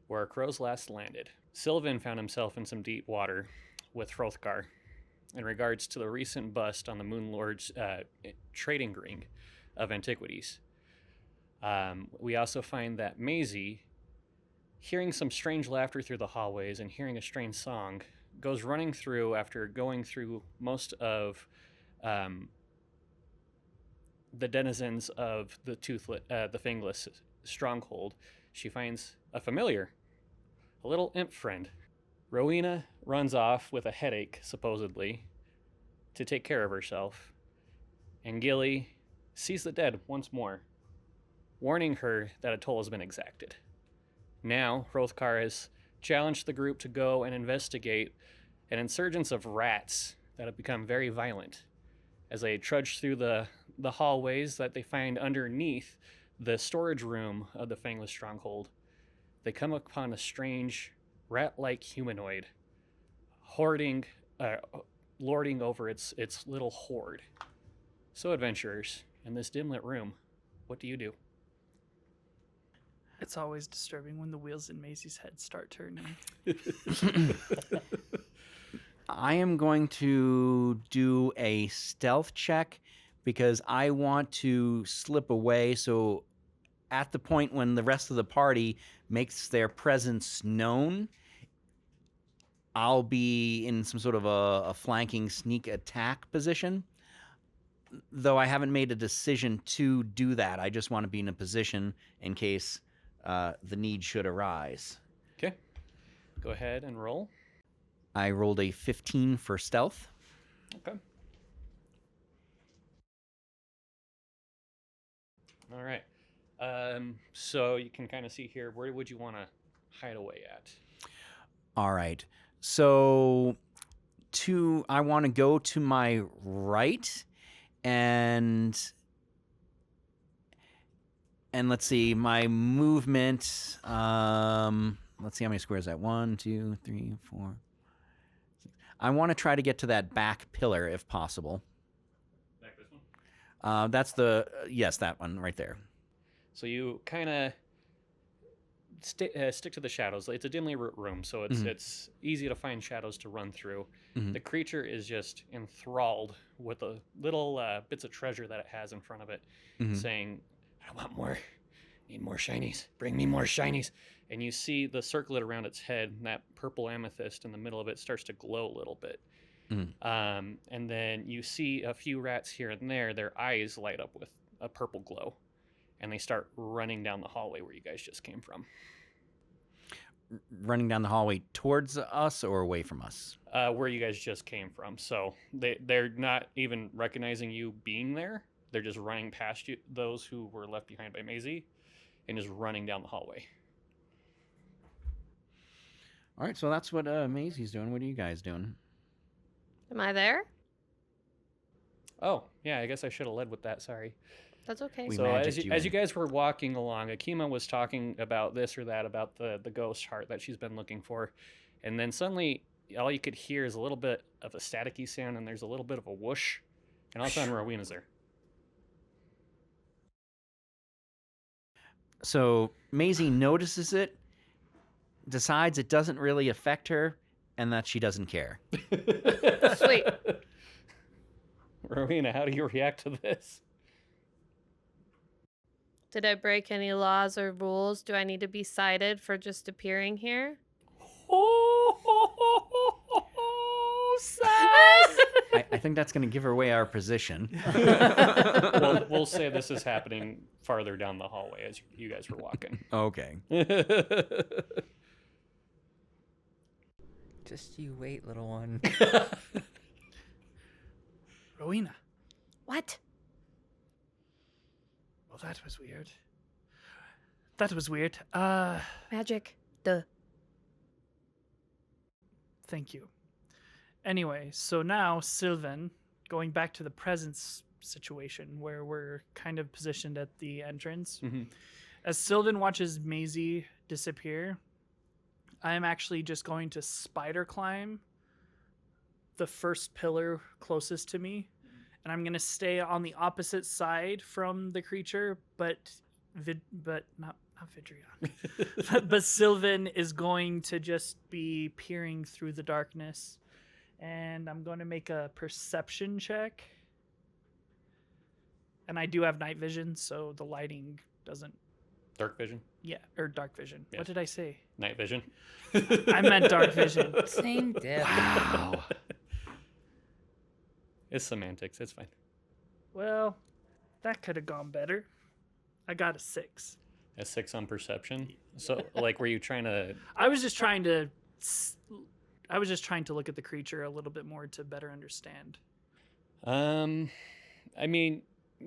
where our crows last landed. Sylvan found himself in some deep water with Hrothgar in regards to the recent bust on the Moon Lord's trading ring of antiquities. We also find that Maisie, hearing some strange laughter through the hallways and hearing a strange song, goes running through after going through most of the denizens of the Fangless stronghold. She finds a familiar, a little imp friend. Rowena runs off with a headache, supposedly, to take care of herself, and Gilly sees the dead once more, warning her that a toll has been exacted. Now, Hrothgar has challenged the group to go and investigate an insurgence of rats that have become very violent. As they trudge through the hallways that they find underneath the storage room of the Fangless stronghold, they come upon a strange, rat-like humanoid, lording over its little horde. So, adventurers, in this dim-lit room, what do you do? It's always disturbing when the wheels in Maisie's head start turning. I am going to do a stealth check because I want to slip away, so at the point when the rest of the party makes their presence known, I'll be in some sort of a flanking sneak attack position. Though I haven't made a decision to do that. I just want to be in a position in case the need should arise. Okay. Go ahead and roll. I rolled a 15 for stealth. Okay. All right. So you can kind of see here, where would you want to hide away at? All right. So I want to go to my right and let's see, my movement, let's see how many squares is that? 1, 2, 3, 4, 6. I want to try to get to that back pillar if possible. Back this one? That's yes, that one right there. So you kind of stick to the shadows. It's a dimly lit room, so it's easy to find shadows to run through. Mm-hmm. The creature is just enthralled with the little bits of treasure that it has in front of it, saying, I want more. Need more shinies. Bring me more shinies. And you see the circlet around its head, and that purple amethyst in the middle of it starts to glow a little bit. And then you see a few rats here and there. Their eyes light up with a purple glow, and they start running down the hallway where you guys just came from. Running down the hallway towards us or away from us? Where you guys just came from. So they're not even recognizing you being there. They're just running past you, those who were left behind by Maisie, and just running down the hallway. All right, so that's what Maisie's doing. What are you guys doing? Am I there? Oh, yeah, I guess I should have led with that. Sorry. That's okay. So as you guys were walking along, Akima was talking about this or that, about the ghost heart that she's been looking for. And then suddenly, all you could hear is a little bit of a staticky sound, and there's a little bit of a whoosh. And all of a sudden, Rowena's there. So Maisie notices it, decides it doesn't really affect her, and that she doesn't care. Sweet. Rowena, how do you react to this? Did I break any laws or rules? Do I need to be cited for just appearing here? I think that's going to give away our position. We'll say this is happening farther down the hallway as you guys were walking. Okay. Just you wait, little one. Rowena. What? Well, that was weird. That was weird. Magic. Duh. Thank you. Anyway, so now, Sylvan, going back to the present situation where we're kind of positioned at the entrance, as Sylvan watches Maisie disappear, I'm actually just going to spider climb the first pillar closest to me, and I'm going to stay on the opposite side from the creature, but not not Vidrion. But Sylvan is going to just be peering through the darkness. And I'm going to make a perception check. And I do have night vision, so the lighting doesn't... Dark vision? Yeah, or dark vision. Yes. What did I say? Night vision? I meant dark vision. Same diff. Wow. It's semantics. It's fine. Well, that could have gone better. I got a 6. A 6 on perception. So, like, were you trying to... I was just trying to look at the creature a little bit more to better understand. I mean,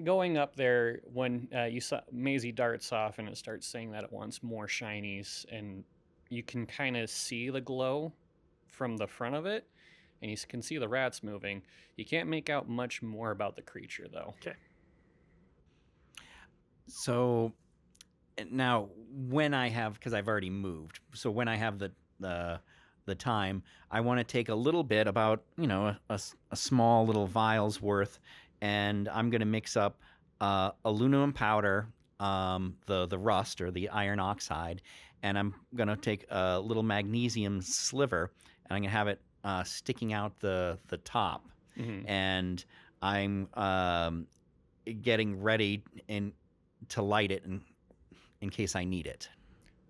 going up there, when you saw Maisie darts off and it starts saying that it wants more shinies, and you can kind of see the glow from the front of it, and you can see the rats moving. You can't make out much more about the creature, though. Okay. So now, when I have, because I've already moved, so when I have the time, I want to take a little bit, about a small little vial's worth, and I'm going to mix up aluminum powder, the rust or the iron oxide, and I'm going to take a little magnesium sliver, and I'm going to have it sticking out the top, Mm-hmm. and I'm getting ready to light it in case I need it.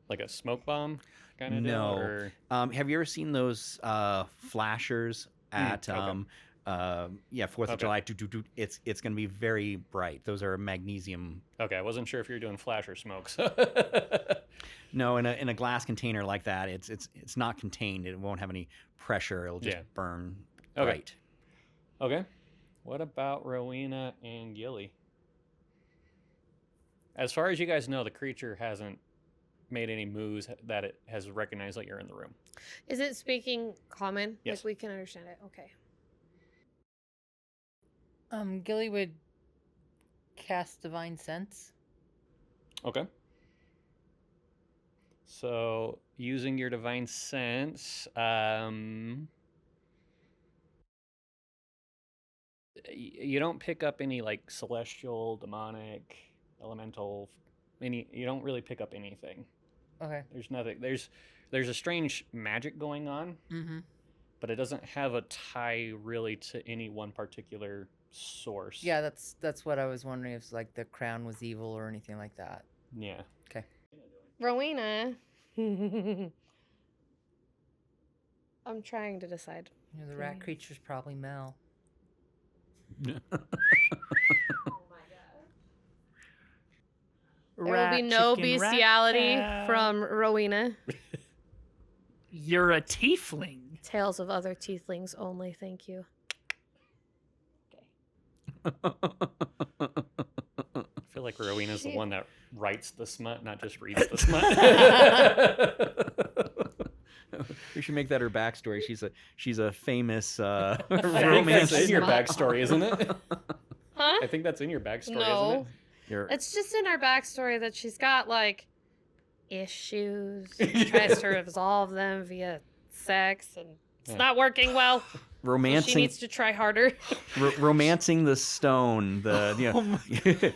Like a smoke bomb kind of No. deal? Or... Have you ever seen those flashers at okay. 4th of July? It's going to be very bright. Those are magnesium. Okay, I wasn't sure if you were doing flash or smokes. No, in a glass container like that, it's not contained. It won't have any pressure. It'll just burn bright. Okay. What about Rowena and Gilly? As far as you guys know, the creature hasn't made any moves that it has recognized that you're in the room. Is it speaking common? Yes. Like we can understand it. Okay. Gilly would cast Divine Sense. Okay. So, using your divine sense, you don't pick up any like celestial, demonic, elemental, you don't really pick up anything. Okay. There's nothing. There's a strange magic going on, Mm-hmm. but it doesn't have a tie really to any one particular source. Yeah, that's what I was wondering, if like the crown was evil or anything like that. Yeah. Rowena. I'm trying to decide. The rat creature's probably Mel. There will be no bestiality from Rowena. You're a tiefling. Tales of other tieflings only, thank you. I feel like Rowena's the one that writes the smut, not just reads the smut. We should make that her backstory. She's a famous I think romance. that's in your backstory, isn't it? Huh? I think that's in your backstory, No. isn't It's just in her backstory that she's got, like, issues. She tries to resolve them via sex, and it's not working well. So she Romancing, needs to try harder. romancing the stone.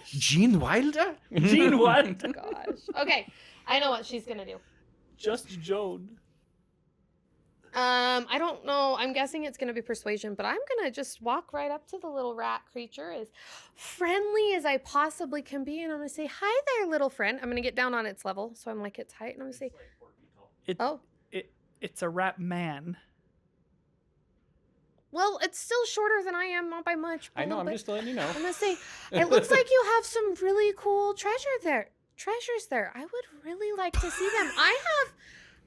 Gene Wilder. Gene what? Gosh. Okay, I know what she's gonna do. Just Joan. I don't know. I'm guessing it's gonna be persuasion, but I'm gonna just walk right up to the little rat creature, as friendly as I possibly can be, and I'm gonna say, "Hi there, little friend." I'm gonna get down on its level, so I'm like its height, and I'm gonna say, "Oh, It's a rat man. well, it's still shorter than I am, not by much." I know, I'm just letting you know. I'm gonna say, "It looks like you have some really cool treasures there. I would really like to see them. I have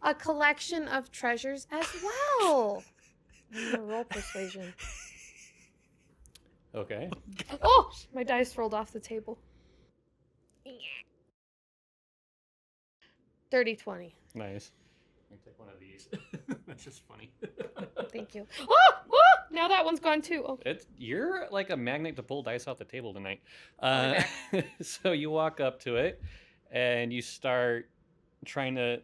a collection of treasures as well." I'm gonna roll persuasion. Okay. Oh, my dice rolled off the table. 30-20. Nice. Let me take one of these. That's just funny. Thank you. Oh, now that one's gone too. Oh. You're like a magnet to pull dice off the table tonight. Okay. So you walk up to it, and you start trying to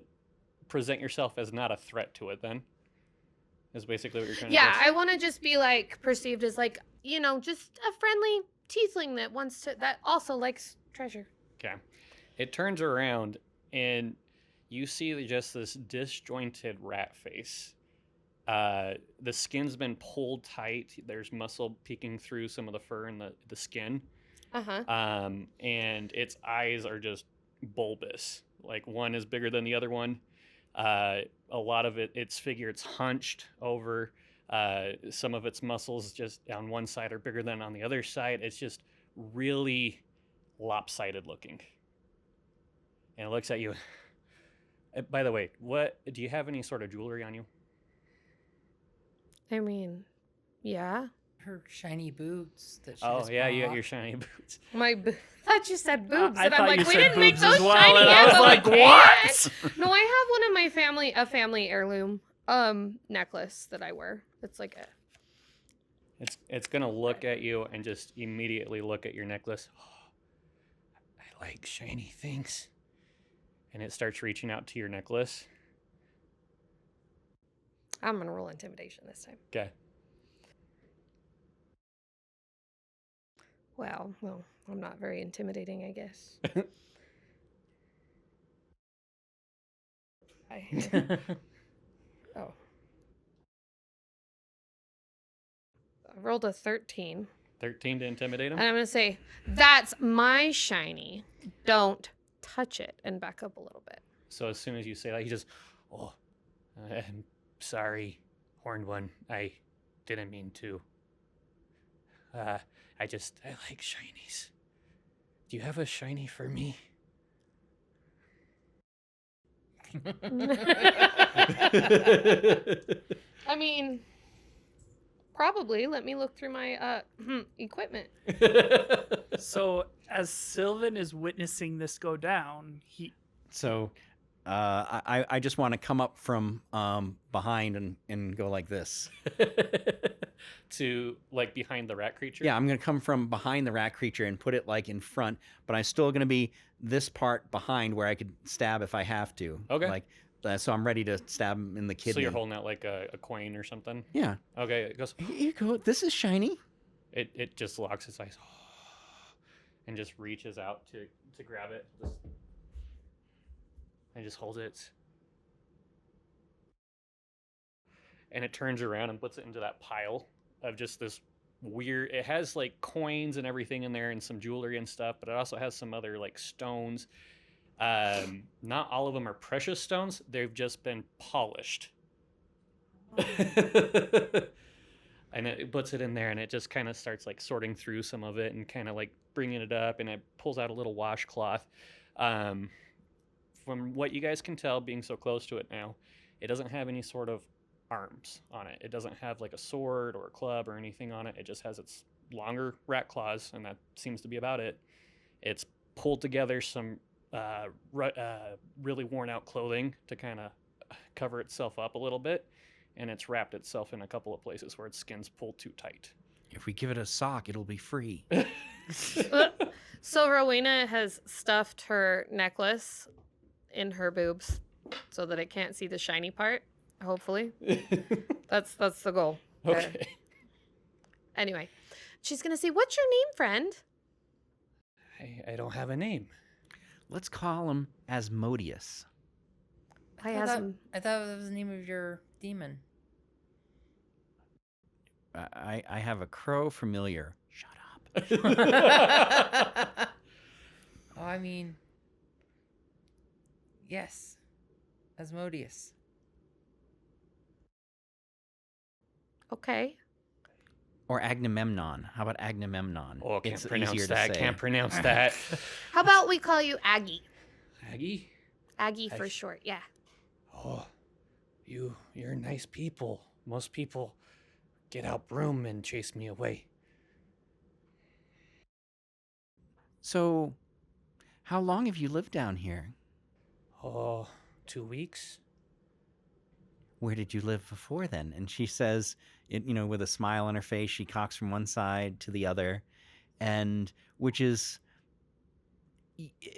present yourself as not a threat to it. Then is basically what you're trying to do. Yeah, I want to just be like perceived as like, just a friendly tiefling that also likes treasure. Okay. It turns around and you see just this disjointed rat face. The skin's been pulled tight. There's muscle peeking through some of the fur and the skin. Uh-huh. And its eyes are just bulbous. Like one is bigger than the other one. A lot of its figure, it's hunched over. Some of its muscles just on one side are bigger than on the other side. It's just really lopsided looking. And it looks at you. By the way, what do you have any sort of jewelry on you? I mean, yeah. Her shiny boots that she Oh just yeah, you got bought. your shiny boots. I thought you said boobs, I and I'm thought like, you we said didn't make boobs those as well, shiny and yet. I was but we like, can. what? No, I have one of a family heirloom necklace that I wear. It's like a It's gonna look at you and just immediately look at your necklace. Oh, I like shiny things. And it starts reaching out to your necklace. I'm gonna roll intimidation this time. Okay. Well, I'm not very intimidating, I guess. Oh. I rolled a 13. 13 to intimidate him. And I'm going to say, that's my shiny. Don't touch it. And back up a little bit. So as soon as you say that, he just, oh, I'm sorry, Horned One. I didn't mean to. I like shinies. Do you have a shiny for me? I mean, probably. Let me look through my equipment. So as Sylvan is witnessing this go down, So I just want to come up from behind and go like this. To like behind the rat creature? Yeah, I'm going to come from behind the rat creature and put it like in front, but I'm still going to be this part behind where I could stab if I have to. Okay. Like, so I'm ready to stab him in the kidney. So you're holding out like a coin or something? Yeah. Okay, it goes, Here you go. This is shiny. it just locks its eyes and just reaches out to grab it. And just holds it. And it turns around and puts it into that pile of just this weird, it has like coins and everything in there and some jewelry and stuff, but it also has some other like stones. Not all of them are precious stones. They've just been polished. And it puts it in there and it just kind of starts like sorting through some of it and kind of like bringing it up, and it pulls out a little washcloth. From what you guys can tell, being so close to it now, it doesn't have any sort of arms on it. It doesn't have like a sword or a club or anything on it. It just has its longer rat claws, and that seems to be about it. It's pulled together some really worn out clothing to kind of cover itself up a little bit, and it's wrapped itself in a couple of places where its skin's pulled too tight. If we give it a sock, it'll be free. So Rowena has stuffed her necklace in her boobs so that it can't see the shiny part, hopefully. That's the goal. Okay. Anyway, she's going to say, "What's your name, friend?" I don't have a name. Let's call him Asmodeus. I thought asked him. that was the name of your demon. I have a crow familiar. Shut up. Oh, I mean, yes, Asmodeus. Okay. Or Agamemnon. How about Agamemnon? Oh, can't It's pronounce easier to that. say. Can't pronounce that. How about we call you Aggie? Aggie? Aggie for Aggie. short, yeah. Oh, you're nice people. Most people get out broom and chase me away. So, how long have you lived down here? Oh, 2 weeks? Where did you live before then? And she says, with a smile on her face, she cocks from one side to the other, and which is,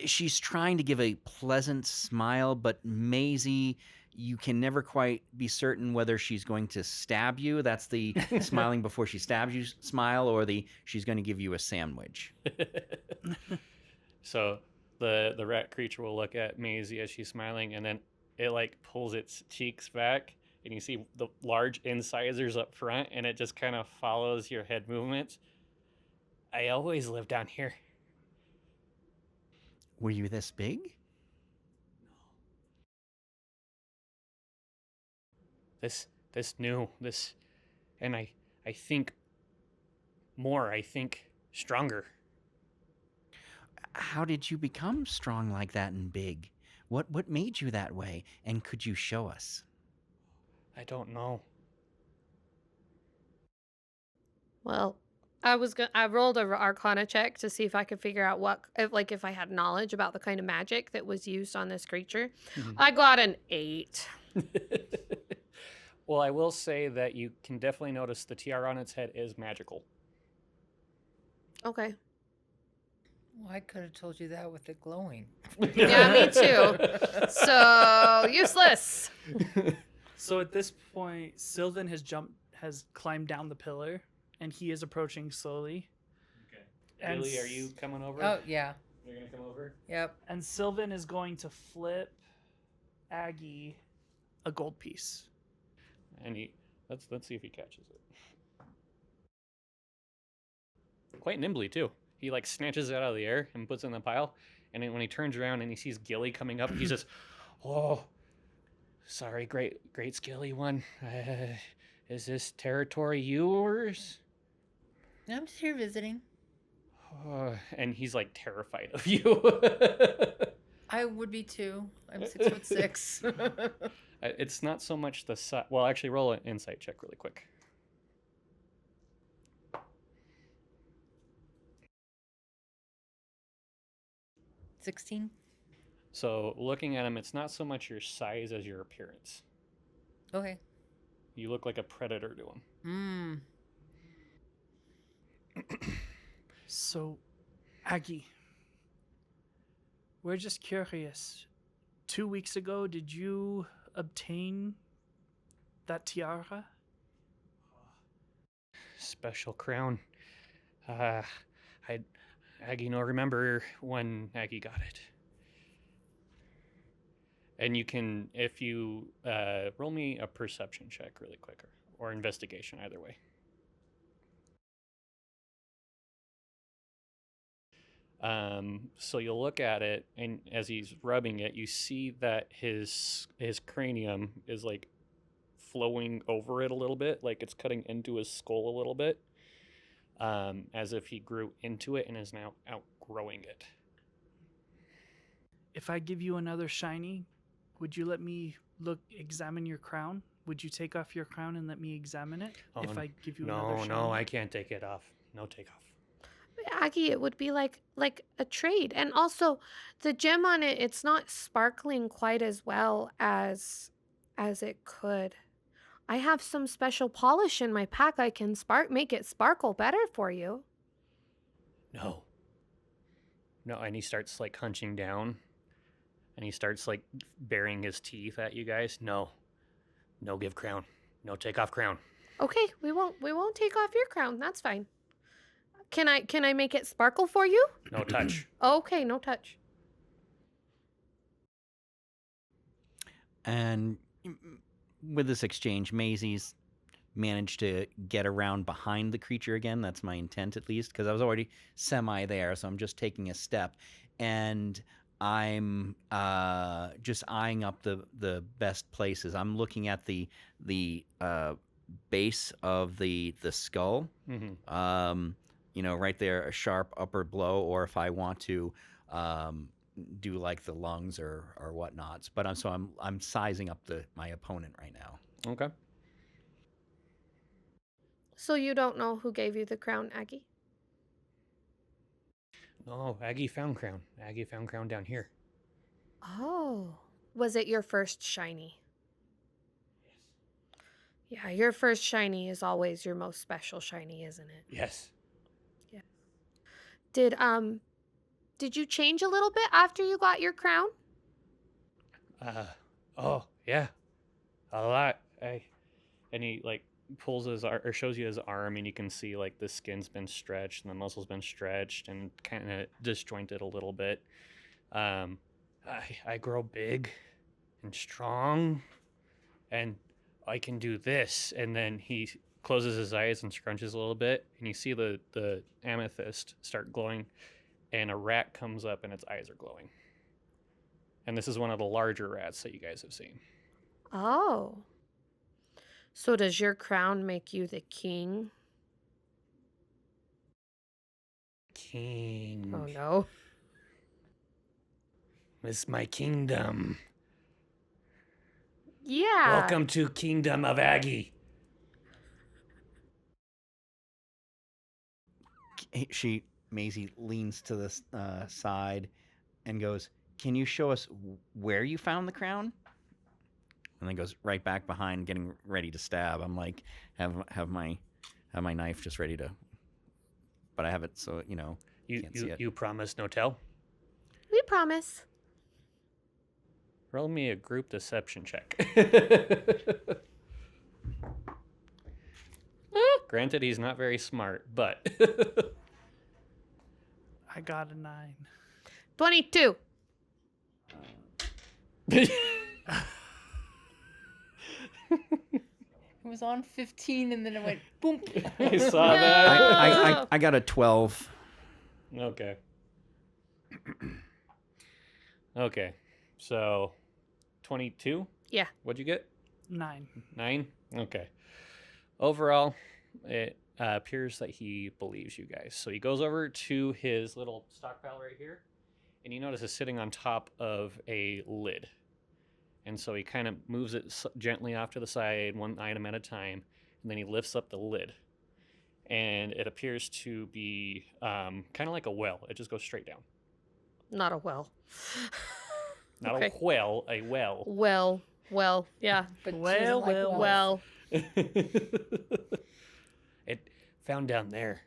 she's trying to give a pleasant smile, but Maisie, you can never quite be certain whether she's going to stab you. That's the smiling before she stabs you smile, or the she's going to give you a sandwich. So The rat creature will look at Maisie as she's smiling, and then it like pulls its cheeks back, and you see the large incisors up front, and it just kind of follows your head movements. I always lived down here. Were you this big? This new this, and I think more. I think stronger. How did you become strong like that and big? What made you that way? And could you show us? I don't know. Well, I rolled a Arcana check to see if I could figure out if I had knowledge about the kind of magic that was used on this creature. I got an 8. Well, I will say that you can definitely notice the tiara on its head is magical. Okay. Well, I could have told you that with it glowing. Yeah, me too. So useless. So at this point, Sylvan has climbed down the pillar, and he is approaching slowly. Okay. And Billy, are you coming over? Oh, yeah. You're gonna come over? Yep. And Sylvan is going to flip Aggie a gold piece. And let's see if he catches it. Quite nimbly too. He like snatches it out of the air and puts it in the pile. And then when he turns around and he sees Gilly coming up, he's just, "Oh, sorry, great Skilly one. Is this territory yours?" I'm just here visiting. And he's like terrified of you. I would be too. I'm 6'6". It's not so much the size. Well, actually, roll an insight check really quick. 16. So looking at him, it's not so much your size as your appearance. Okay. You look like a predator to him. So, Aggie, we're just curious. 2 weeks ago, did you obtain that tiara? Special crown. Aggie no remember when Aggie got it. And you can, if you roll me a perception check really quick, or investigation, either way. So you'll look at it, and as he's rubbing it, you see that his cranium is like flowing over it a little bit, like it's cutting into his skull a little bit, as if he grew into it and is now outgrowing it. If I give you another shiny, would you let me examine your crown? Would you take off your crown and let me examine it? Oh, if I give you another shiny? No, I can't take it off. No take off. Aggie, it would be like a trade. And also the gem on it, it's not sparkling quite as well as it could. I have some special polish in my pack. I can make it sparkle better for you. No, and he starts like hunching down, and he starts like baring his teeth at you guys. No give crown. No take off crown. Okay, we won't take off your crown. That's fine. Can I make it sparkle for you? No touch. Okay, no touch. And with this exchange, Maisie's managed to get around behind the creature again. That's my intent, at least, because I was already semi there, so I'm just taking a step. And I'm just eyeing up the best places. I'm looking at the base of the skull. Mm-hmm. Right there, a sharp upward blow, or if I want to do like the lungs or whatnots. But I'm sizing up my opponent right now. Okay. So you don't know who gave you the crown, Aggie? No, Aggie found crown. Aggie found crown down here. Oh, was it your first shiny? Yeah, your first shiny is always your most special shiny, isn't it? Yes. Yeah. Did you change a little bit after you got your crown? Oh yeah, a lot. And he like pulls his or shows you his arm, and you can see like the skin's been stretched and the muscle's been stretched and kind of disjointed a little bit. I grow big and strong, and I can do this. And then he closes his eyes and scrunches a little bit, and you see the amethyst start glowing, and a rat comes up and its eyes are glowing. And this is one of the larger rats that you guys have seen. Oh. So does your crown make you the king? King. Oh no. It's my kingdom. Yeah. Welcome to Kingdom of Aggie. Maisie leans to the side and goes, "Can you show us where you found the crown?" And then goes right back behind, getting ready to stab. I'm like, have my knife just ready to, but I have it so can't see it. You promise no tell? We promise. Roll me a group deception check. Granted, he's not very smart, but I got a 9. 22. It was on 15 and then it went boom. I saw that. I got a 12. Okay. Okay. So, 22? Yeah. What'd you get? 9. 9? Okay. Overall, it appears that he believes you guys. So he goes over to his little stockpile right here, and you notice it's sitting on top of a lid. And so he kind of moves it gently off to the side, one item at a time, and then he lifts up the lid. And it appears to be kind of like a well. It just goes straight down. Not a well. Not Okay. a well, a well. Well, yeah. But she Well, doesn't like well, wells. It found down there,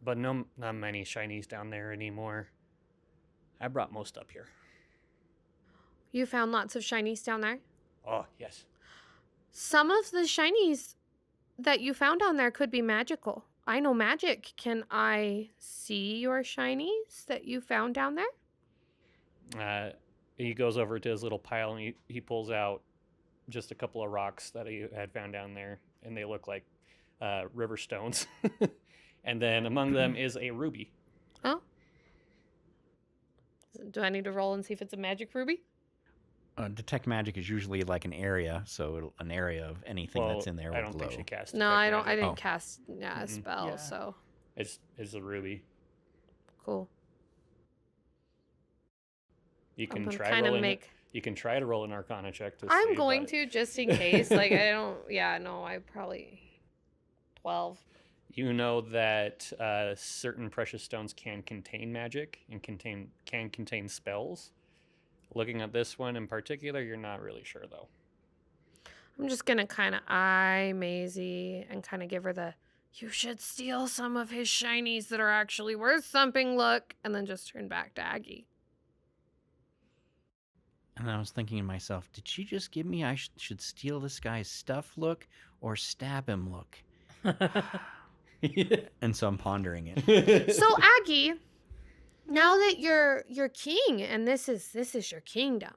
but not many shinies down there anymore. I brought most up here. You found lots of shinies down there? Oh, yes. Some of the shinies that you found down there could be magical. I know magic. Can I see your shinies that you found down there? He goes over to his little pile and he pulls out just a couple of rocks that he had found down there, and they look like river stones. And then among them is a ruby. Oh. Do I need to roll and see if it's a magic ruby? Detect magic is usually like an area, so an area of anything that's in there will I don't glow. think she cast. No, detect I don't. I magic. didn't Oh. cast a Mm-mm. spell, Yeah. so It's a ruby. cool. You I'm can gonna try kind of rolling. make. You can try to roll an Arcana check to. I'm see, going but to just in case. Like I don't. Yeah, no. I probably 12. You know that certain precious stones can contain magic and can contain spells. Looking at this one in particular, you're not really sure though. I'm just gonna kind of eye Maisie and kind of give her the "you should steal some of his shinies that are actually worth something" look, and then just turn back to Aggie. And I was thinking to myself, did she just give me I should steal this guy's stuff look or stab him look? And so I'm pondering it. So Aggie, now that you're king and this is your kingdom,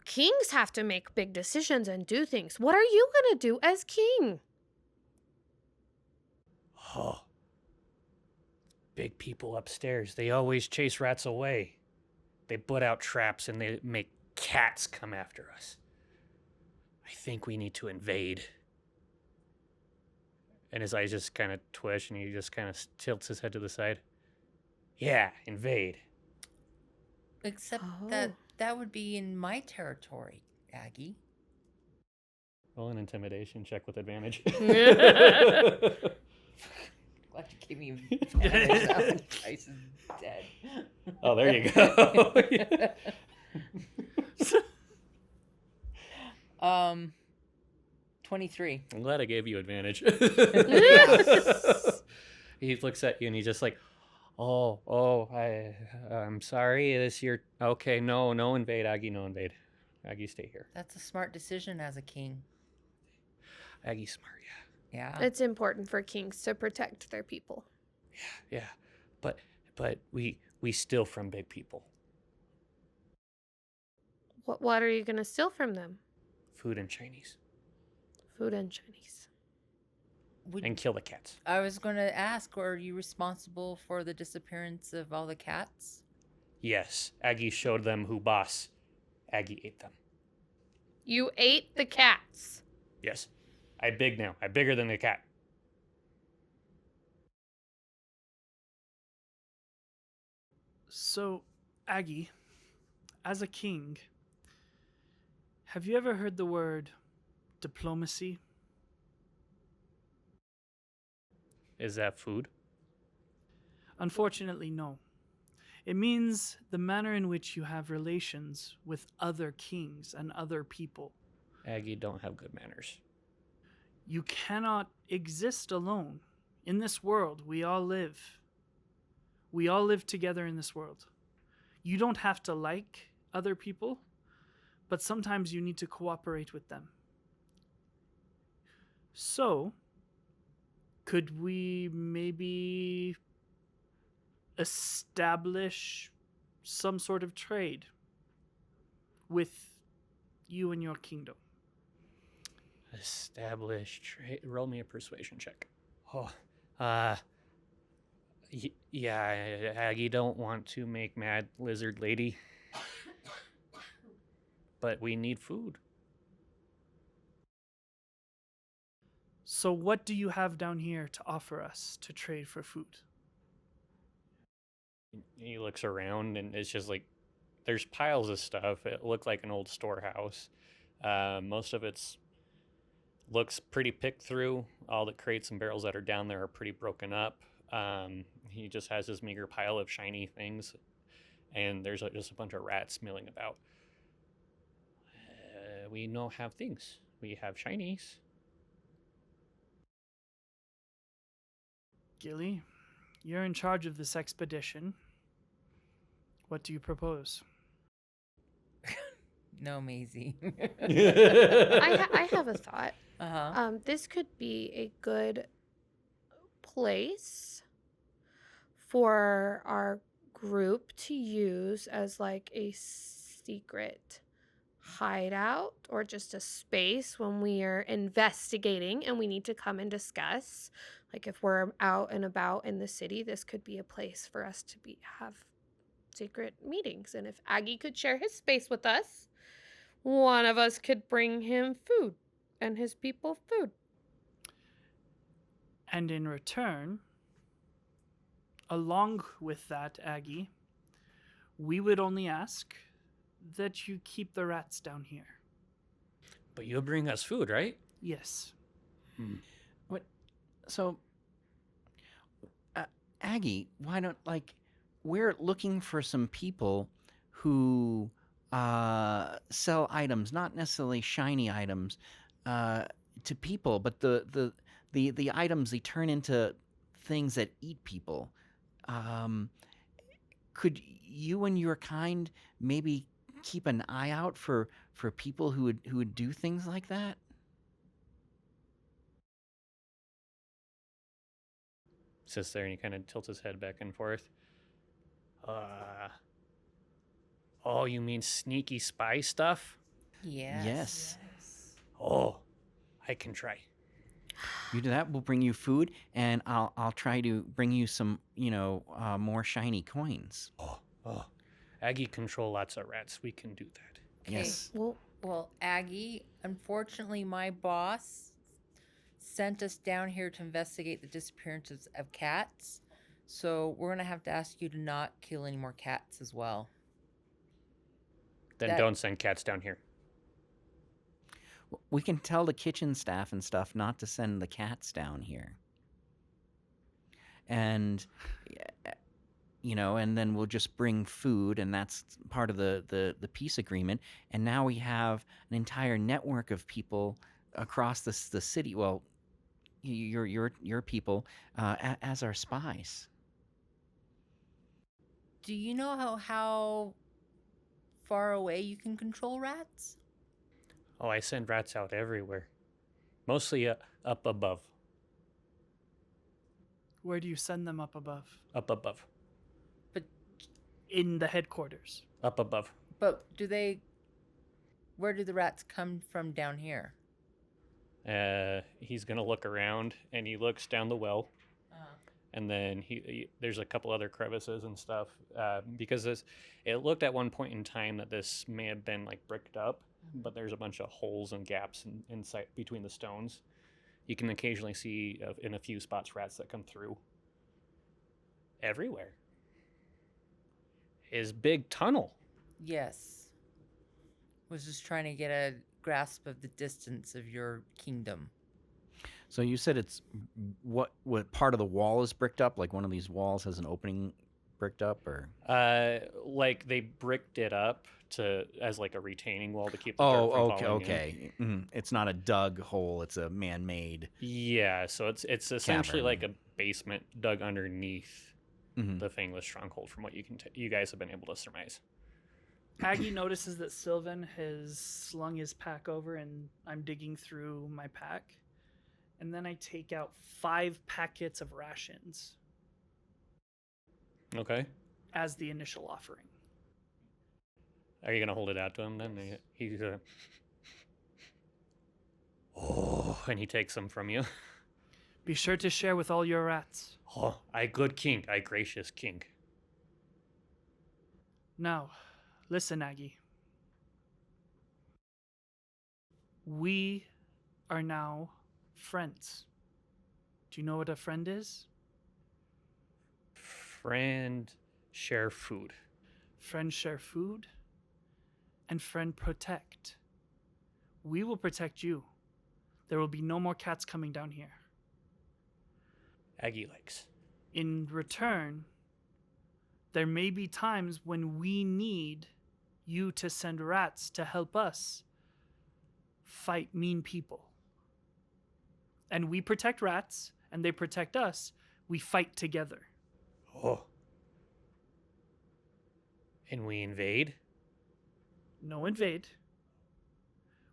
kings have to make big decisions and do things. What are you gonna do as king? Oh. Big people upstairs. They always chase rats away. They put out traps and they make cats come after us. I think we need to invade. And his eyes just kind of twitch and he just kind of tilts his head to the side. Yeah, invade. Except Oh. that would be in my territory, Aggie. Roll an intimidation check with advantage. Glad you gave me advantage. That one dice is dead. Oh, there you go. 23. I'm glad I gave you advantage. Yes. He looks at you and he's just like, I'm sorry. Is your okay? No, invade, Aggie. No invade, Aggie. Stay here. That's a smart decision as a king. Aggie, smart. Yeah. It's important for kings to protect their people. Yeah. But we steal from big people. What are you going to steal from them? Food and Chinese. Food and Chinese. And kill the cats. I was going to ask, are you responsible for the disappearance of all the cats? Yes, Aggie showed them who boss. Aggie ate them. You ate the cats. Yes. I'm big now. I'm bigger than the cat. So, Aggie, as a king, have you ever heard the word diplomacy? Is that food? Unfortunately, no. It means the manner in which you have relations with other kings and other people. Aggie don't have good manners. You cannot exist alone. In this world, we all live. We all live together in this world. You don't have to like other people, but sometimes you need to cooperate with them. So, could we maybe establish some sort of trade with you and your kingdom? Establish trade. Roll me a persuasion check. Oh, yeah, Aggie don't want to make mad lizard lady, but we need food. So what do you have down here to offer us to trade for food? He looks around and it's just like there's piles of stuff. It looked like an old storehouse. Most of it's looks pretty picked through. All the crates and barrels that are down there are pretty broken up. He just has this meager pile of shiny things, and there's just a bunch of rats milling about. We don't have things. We have shinies. Gilly, you're in charge of this expedition. What do you propose? No, Maisie. I have a thought. Uh-huh. This could be a good place for our group to use as like a secret hideout or just a space when we are investigating and we need to come and discuss. Like if we're out and about in the city, this could be a place for us to have secret meetings. And if Aggie could share his space with us, one of us could bring him food and his people food. And in return, along with that, Aggie, we would only ask that you keep the rats down here. But you'll bring us food, right? Yes. So, Aggie, why don't, we're looking for some people who sell items, not necessarily shiny items, to people, but the items, they turn into things that eat people. Could you and your kind maybe keep an eye out for people who would do things like that? Sits there and he kind of tilts his head back and forth. Oh, you mean sneaky spy stuff? Yes. Yes. Oh, I can try. You do that, we'll bring you food, and I'll try to bring you some, more shiny coins. Oh. Aggie control lots of rats. We can do that. Okay. Yes. Well, Aggie, unfortunately, my boss sent us down here to investigate the disappearances of cats. So we're going to have to ask you to not kill any more cats as well. Then don't send cats down here. We can tell the kitchen staff and stuff not to send the cats down here. And, and then we'll just bring food, and that's part of the peace agreement. And now we have an entire network of people across the city. Well, your people as our spies. Do you know how far away you can control rats? Oh, I send rats out everywhere. Mostly up above. Where do you send them up above? Up above. In the headquarters. Up above. But do they Where do the rats come from down here? He's gonna look around, and he looks down the well, and then there's a couple other crevices and stuff because it looked at one point in time that this may have been like bricked up, but there's a bunch of holes and gaps inside between the stones. You can occasionally see in a few spots rats that come through. Everywhere. His big tunnel. Yes. Was just trying to get a grasp of the distance of your kingdom. So you said it's what part of the wall is bricked up? Like one of these walls has an opening bricked up, or? Like they bricked it up as like a retaining wall to keep the dirt from okay, falling okay. It's not a dug hole; it's a man-made. in. Yeah, so it's essentially Cavern. like a basement dug underneath Mhm. the Fangless stronghold, from what you guys have been able to surmise. Aggie notices that Sylvan has slung his pack over, and I'm digging through my pack. And then I take out 5 packets of rations Okay. as the initial offering. Are you gonna hold it out to him then? He's oh, and he takes them from you. Be sure to share with all your rats. Oh, I good king, I gracious king. Now, listen, Aggie. We are now friends. Do you know what a friend is? Friend, share food. Friends share food, and friend protect. We will protect you. There will be no more cats coming down here. Aggie likes. In return, there may be times when we need you to send rats to help us fight mean people. And we protect rats, and they protect us. We fight together. Oh. And we invade? No invade.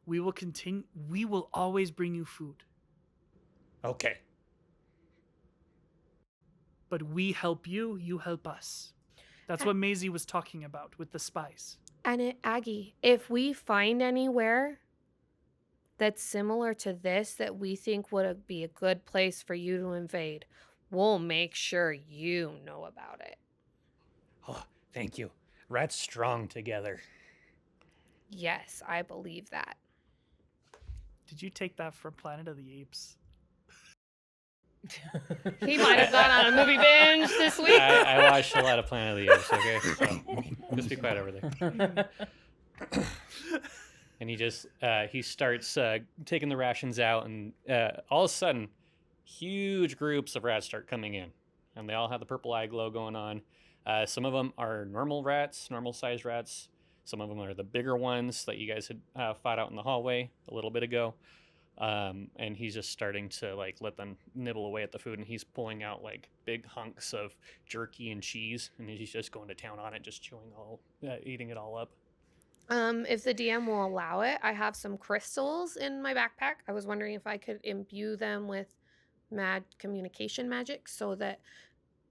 We will continue. We will always bring you food. Okay. But we help you, you help us. That's what Maisie was talking about with the spies. And Aggie, if we find anywhere that's similar to this that we think would be a good place for you to invade, we'll make sure you know about it. Oh, thank you. Rats strong together. Yes, I believe that. Did you take that from Planet of the Apes? He might have gone on a movie binge this week. I watched a lot of Planet of the Apes, okay? So just be quiet over there. And he starts taking the rations out, and all of a sudden, huge groups of rats start coming in. And they all have the purple eye glow going on. Some of them are normal rats, normal-sized rats. Some of them are the bigger ones that you guys had fought out in the hallway a little bit ago. And he's just starting to like let them nibble away at the food, and he's pulling out like big hunks of jerky and cheese, and he's just going to town on it, just eating it all up. If the DM will allow it, I have some crystals in my backpack. I was wondering if I could imbue them with mad communication magic, so that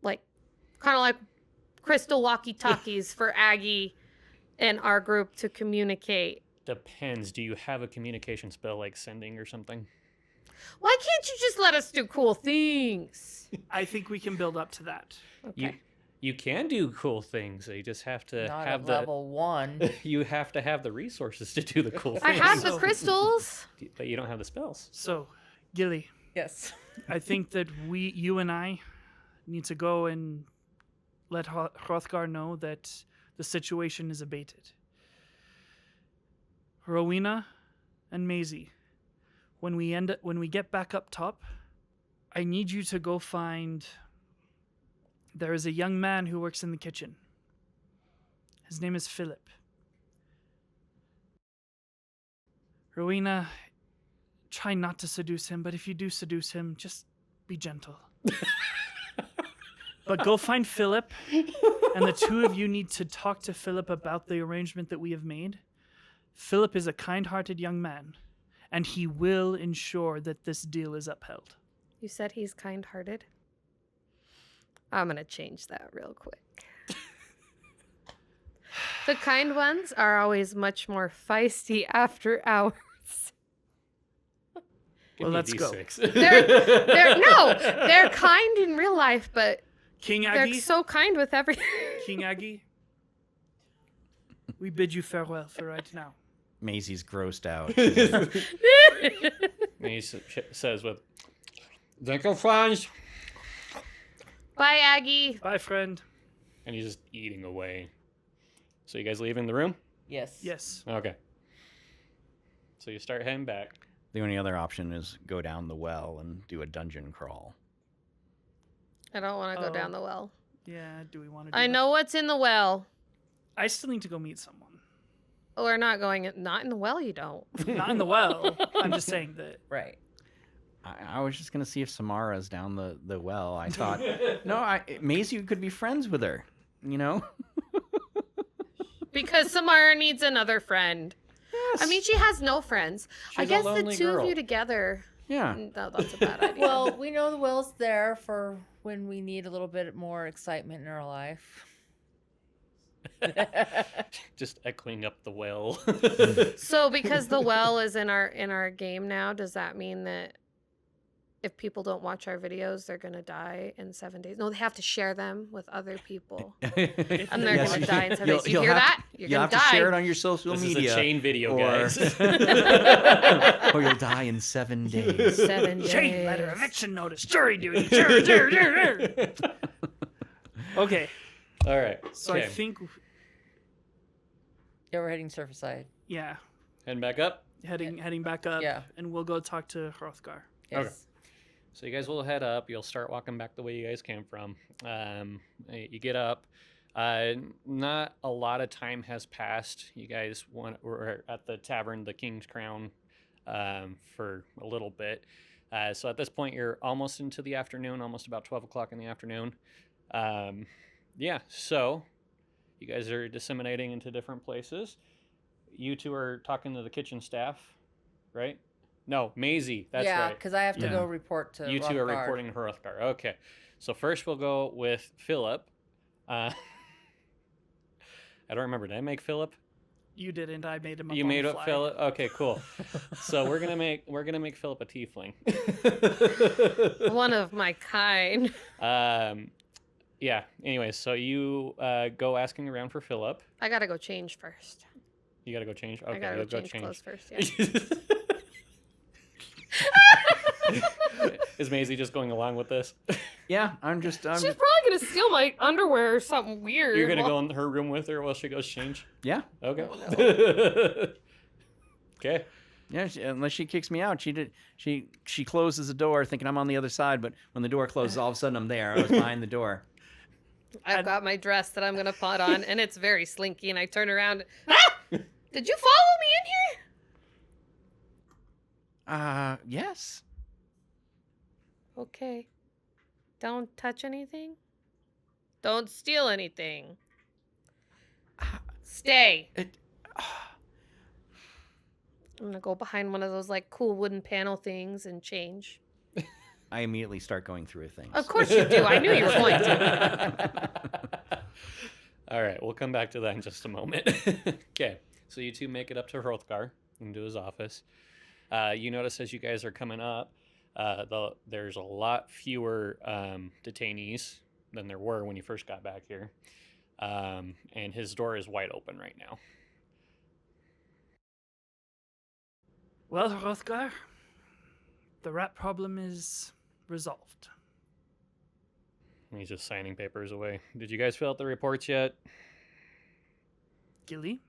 like kind of like crystal walkie-talkies for Aggie and our group to communicate. Depends. Do you have a communication spell like sending or something? Why can't you just let us do cool things? I think we can build up to that. Okay. You can do cool things. You just have to Not have at the level 1. you have to have the resources to do the cool I things. have the So- crystals. But you don't have the spells. So, Gilly, Yes. I think that you and I need to go and let Hrothgar know that the situation is abated. Rowena and Maisie, when we get back up top, I need you to go find. There is a young man who works in the kitchen. His name is Philip. Rowena, try not to seduce him, but if you do seduce him, just be gentle. But go find Philip, and the two of you need to talk to Philip about the arrangement that we have made. Philip is a kind-hearted young man, and he will ensure that this deal is upheld. You said he's kind-hearted. I'm gonna change that real quick. The kind ones are always much more feisty after hours. Give Well, me a let's go. D6. They're kind in real life, but King they're Aggie, so kind with everything. King Aggie, we bid you farewell for right now. Maisie's grossed out. And he says with, "Thank you, friends." Bye, Aggie. Bye, friend. And he's just eating away. So you guys leaving the room? Yes. Yes. Okay. So you start heading back. The only other option is go down the well and do a dungeon crawl. I don't want to go Oh. down the well. Yeah, do we want to do I that? know what's in the well. I still need to go meet someone. Oh, we're not going. Not in the well. You don't. Not in the well. I'm just saying that. Right. I was just going to see if Samara's down the well. I thought, no, Maisie could be friends with her, you know? Because Samara needs another friend. Yes. I mean, she has no friends. I She's a guess the lonely two girl. of you together. Yeah. No, that's a bad idea. Well, we know the well's there for when we need a little bit more excitement in our life. Just echoing up the well. So because the well is in our game now, does that mean that if people don't watch our videos, they're gonna die in 7 days? No, they have to share them with other people, and they're Yes, gonna die in 7 days. You you'll hear have that? to- You're you'll gonna have to share it die. on your social This media. is a chain video, or- guys. or you'll die in 7 days. 7 days. Chain letter, eviction notice, jury duty, jury, jury, jury, jury. Okay, All right. so okay. I think, Yeah, we're heading surface side. yeah, Heading back up. heading back up, Yeah. and we'll go talk to Hrothgar. Yes. Okay. So you guys will head up. You'll start walking back the way you guys came from. You get up. Not a lot of time has passed. You guys were at the tavern, the King's Crown, for a little bit. So at this point, you're almost into the afternoon, almost about 12 o'clock in the afternoon. Yeah, so you guys are disseminating into different places. You two are talking to the kitchen staff, right? No, Maisie, that's yeah, right. because I have to Yeah. go report to You two are Hrothgar. reporting to Hrothgar. Okay. So first we'll go with Philip. I don't remember. Did I make Philip? You didn't. I made him up You on made the up fly. Philip? Okay, cool. So we're gonna make Philip a tiefling. One of my kind. Yeah. Anyways, so you go asking around for Philip. I gotta go change first. You gotta go change. Okay, I gotta you'll go change clothes first. Yeah. Is Maisie just going along with this? Yeah, I'm She's probably gonna steal my underwear or something weird. You're gonna go in her room with her while she goes change? yeah. Okay. Okay. Yeah, unless she kicks me out. She closes the door thinking I'm on the other side, but when the door closes, all of a sudden I'm there. I was behind the door. I've got my dress that I'm gonna put on, and it's very slinky. And I turn around. Ah! Did you follow me in here? Yes. Okay. Don't touch anything. Don't steal anything. Stay. I'm gonna go behind one of those like cool wooden panel things and change. I immediately start going through things. Of course you do. I knew you were going to. All right, we'll come back to that in just a moment. Okay, so you two make it up to Hrothgar into his office. You notice as you guys are coming up, there's a lot fewer detainees than there were when you first got back here. And his door is wide open right now. Well, Hrothgar, the rat problem is resolved. He's just signing papers away. Did you guys fill out the reports yet? Gilly?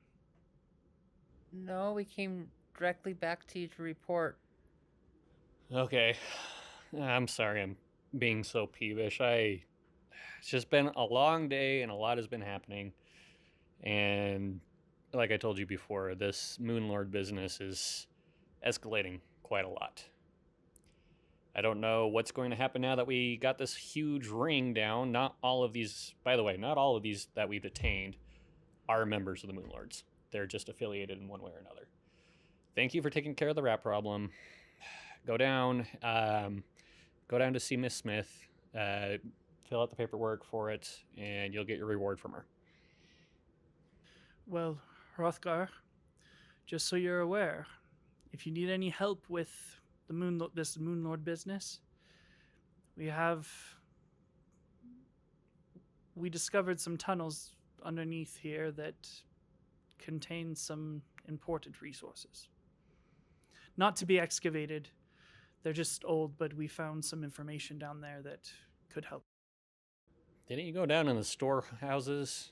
No, we came directly back to you to report. Okay. I'm sorry I'm being so peevish. It's just been a long day and a lot has been happening. And like I told you before, this Moonlord business is escalating quite a lot. I don't know what's going to happen now that we got this huge ring down. Not all of these, by the way, not all of these that we've detained are members of the Moonlords. They're just affiliated in one way or another. Thank you for taking care of the rat problem. Go down to see Miss Smith, fill out the paperwork for it, and you'll get your reward from her. Well, Hrothgar, just so you're aware, if you need any help with this Moon Lord business, we discovered some tunnels underneath here that contain some important resources. Not to be excavated. They're just old, but we found some information down there that could help. Didn't you go down in the storehouses?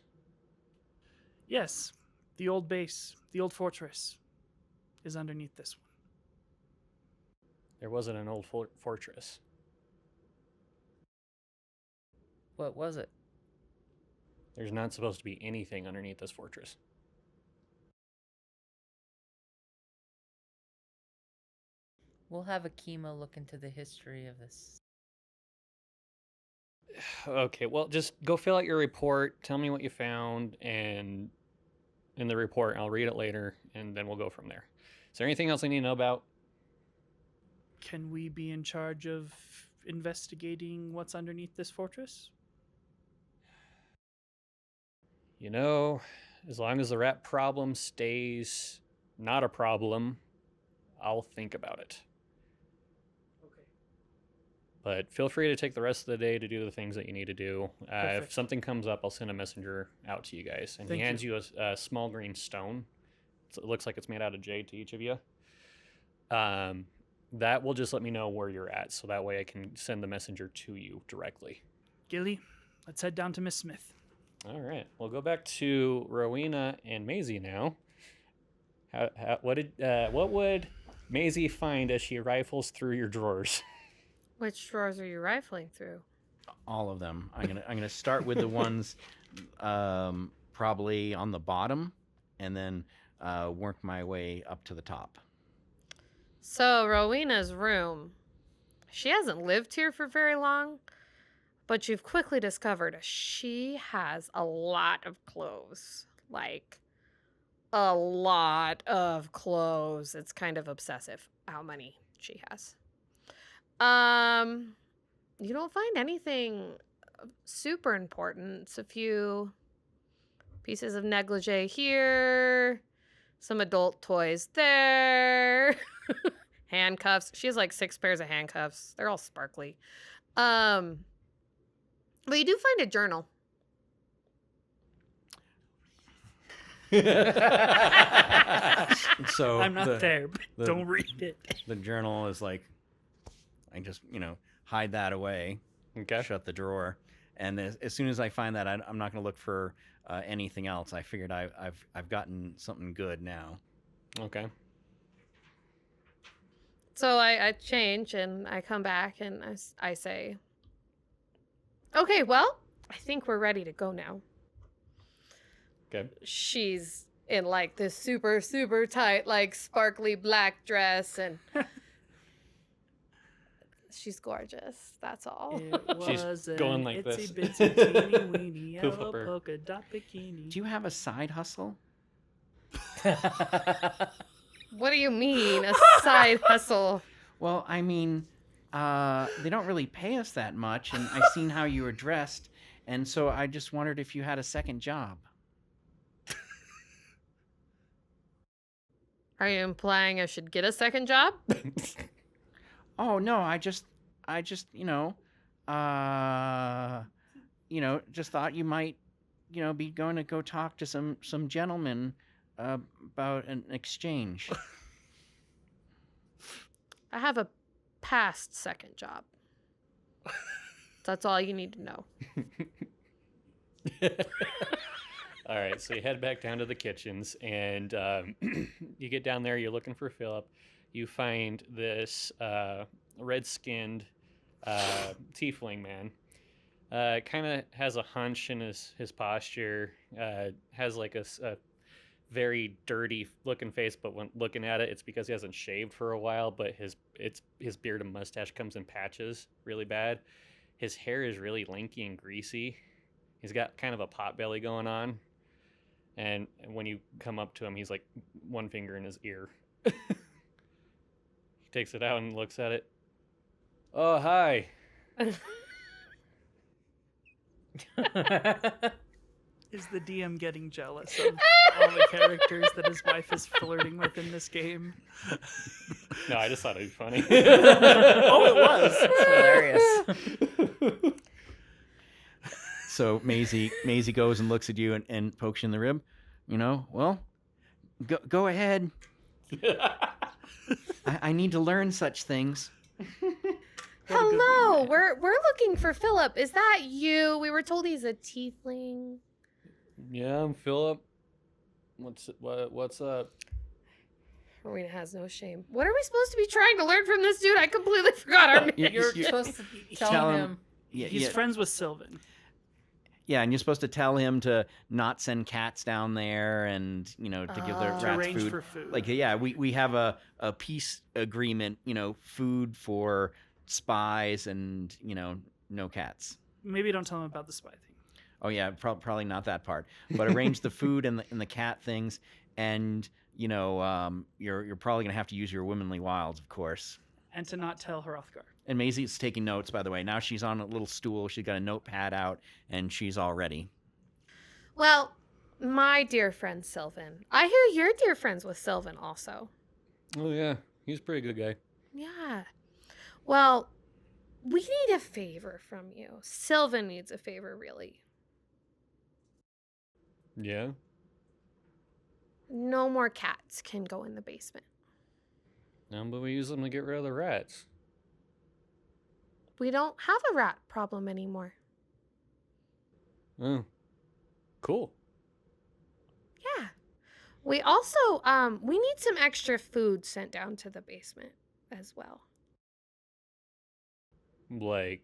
Yes, the old base, the old fortress is underneath this one. There wasn't an old fortress. What was it? There's not supposed to be anything underneath this fortress. We'll have Akima look into the history of this. Okay, well, just go fill out your report. Tell me what you found, and in the report, I'll read it later, and then we'll go from there. Is there anything else I need to know about? Can we be in charge of investigating what's underneath this fortress? You know, as long as the rat problem stays not a problem, I'll think about it. Okay. But feel free to take the rest of the day to do the things that you need to do. If Perfect. something comes up, I'll send a messenger out to you guys. And Thank he you. hands you a small green stone. It looks like it's made out of jade to each of you. That will just let me know where you're at, so that way I can send the messenger to you directly. Gilly, let's head down to Miss Smith. All right, we'll go back to Rowena and Maisie now. What would Maisie find as she rifles through your drawers? Which drawers are you rifling through? All of them. I'm gonna start with the ones probably on the bottom, and then work my way up to the top. So, Rowena's room. She hasn't lived here for very long, but you've quickly discovered she has a lot of clothes. Like, a lot of clothes. It's kind of obsessive how many she has. You don't find anything super important. It's a few pieces of negligee here, some adult toys there, handcuffs. She has like 6 pairs of handcuffs. They're all sparkly. But you do find a journal. So I'm not there, but the- don't read it. The journal is like, I just hide that away, Okay. shut the drawer, and as soon as I find that, I'm not going to look for anything else. I figured I've gotten something good now. Okay. So I change and I come back and I say, okay, well, I think we're ready to go now. Okay. She's in like this super, super tight, like sparkly black dress, and she's gorgeous. That's all. It She's was going an like itsy this. bitsy teeny weeny Poof yellow up her. polka dot bikini. Do you have a side hustle? What do you mean, a side hustle? Well, I mean, they don't really pay us that much, and I seen how you were dressed, and so I just wondered if you had a second job. Are you implying I should get a second job? Oh no, I just just thought you might, be going to go talk to some gentlemen about an exchange. I have a past second job. That's all you need to know. All right, so you head back down to the kitchens, and you get down there. You're looking for Philip. You find this red-skinned tiefling man. Kind of has a hunch in his posture. Has like a very dirty-looking face, but when looking at it, it's because he hasn't shaved for a while. But his beard and mustache comes in patches, really bad. His hair is really lanky and greasy. He's got kind of a pot belly going on. And when you come up to him, he's like one finger in his ear. He takes it out and looks at it. Oh, hi. Is the DM getting jealous of all the characters that his wife is flirting with in this game. No, I just thought it'd be funny. Oh, it was. It's hilarious. So Maisie goes and looks at you and pokes you in the rib. You know, well, go ahead. I need to learn such things. Hello, we're looking for Philip. Is that you? We were told he's a tiefling. Yeah, I'm Philip. What's up? Rowena has no shame. What are we supposed to be trying to learn from this dude? I completely forgot our name. You're supposed to tell him. He's friends with Sylvan. Yeah, and you're supposed to tell him to not send cats down there, and to give the To rats arrange food. for food. Like, yeah, we have a peace agreement. Food for spies, and no cats. Maybe don't tell him about the spy thing. Oh yeah, probably not that part. But arrange the food and the cat things, and you're probably gonna have to use your womanly wiles, of course. And to not tell Hrothgar. And Maisie's taking notes, by the way. Now she's on a little stool. She's got a notepad out, and she's all ready. Well, my dear friend Sylvan. I hear you're dear friends with Sylvan also. Oh yeah, he's a pretty good guy. Yeah. Well, we need a favor from you. Sylvan needs a favor, really. Yeah. No more cats can go in the basement. No, but we use them to get rid of the rats. We don't have a rat problem anymore. Oh, cool. Yeah. We also we need some extra food sent down to the basement as well. Like,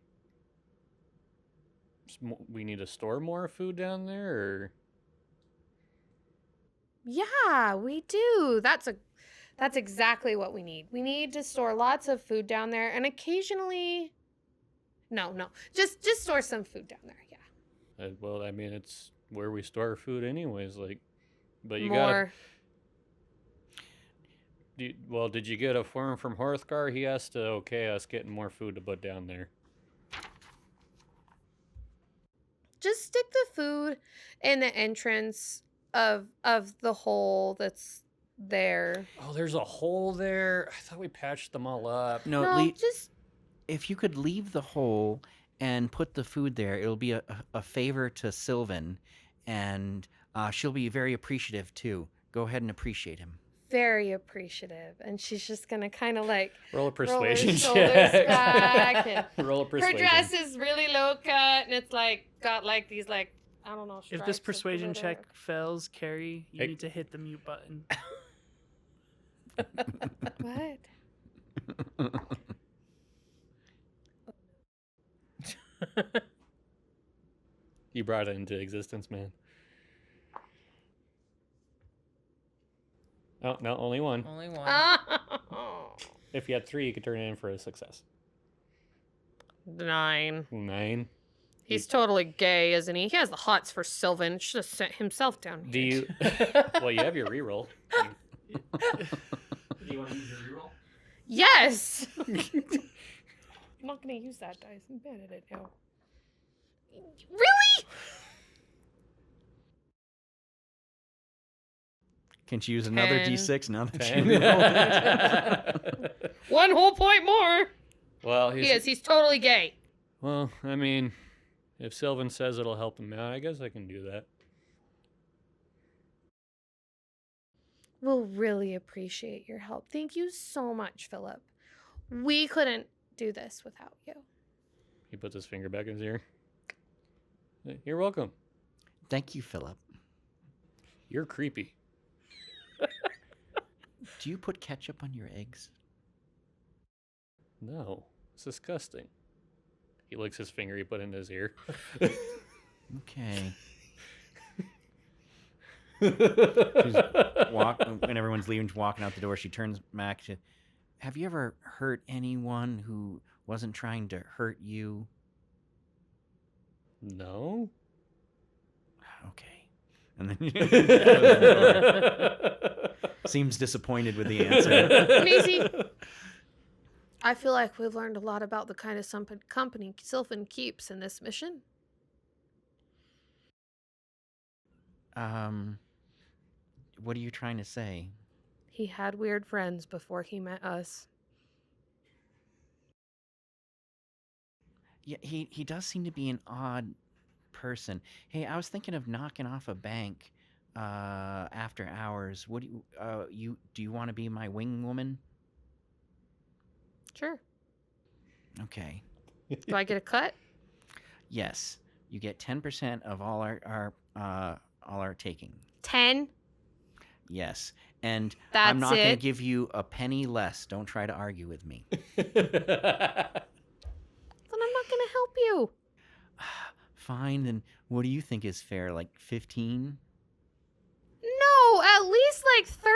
we need to store more food down there, or? Yeah, we do. That's exactly what we need. We need to store lots of food down there, and occasionally no. Just store some food down there. Yeah. Well, I mean, it's where we store food anyways, like, but you More. did you get a form from Hrothgar? He has to okay us getting more food to put down there. Just stick the food in the entrance of the hole that's there. Oh, there's a hole there. I thought we patched them all up. No, Just if you could leave the hole and put the food there, it'll be a favor to Sylvan, and she'll be very appreciative too. Go ahead and appreciate him. very appreciative, and she's just gonna kind of like Roll a roll her persuasion shoulders check. back, and Roll a her persuasion. dress is really low cut, and it's like got like these like I don't know. If this stripes of persuasion glitter. check fails, Carrie, you Hey. need to hit the mute button. What? You brought it into existence, man. Oh, no, only one. Only one. Oh. If you had 3, you could turn it in for a success. 9. 9. He's totally gay, isn't he? He has the hots for Sylvan. Should have sent himself down here. Do you? Well, you have your reroll. Do you want to use your reroll? Yes. I'm not gonna use that dice. I'm bad at it now. Really? Can she use another 10. D6 now that she 10. rerolled it? 1 whole point more. Well, He's totally gay. Well, I mean, if Sylvan says it'll help him out, I guess I can do that. We'll really appreciate your help. Thank you so much, Philip. We couldn't do this without you. He puts his finger back in his ear. You're welcome. Thank you, Philip. You're creepy. Do you put ketchup on your eggs? No, it's disgusting. He licks his finger he put in his ear. Okay. When everyone's leaving, she's walking out the door, she turns back to, have you ever hurt anyone who wasn't trying to hurt you? No. Okay. And then seems disappointed with the answer. Maisie, I feel like we've learned a lot about the kind of company Sylvan keeps in this mission. What are you trying to say? He had weird friends before he met us. Yeah, he does seem to be an odd person. Hey, I was thinking of knocking off a bank after hours. What do you want to be my wing woman? Sure. Okay. Do I get a cut? Yes. You get 10% of all our taking. 10? Yes. And I'm That's not going to it? give you a penny less. Don't try to argue with me. Then I'm not going to help you. Fine, then what do you think is fair? Like 15? No, at least like 30.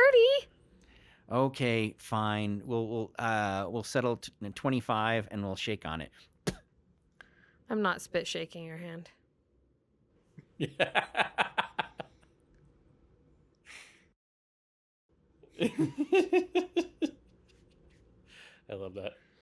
Okay, fine. We'll settle 25 and we'll shake on it. I'm not spit shaking your hand. I love that.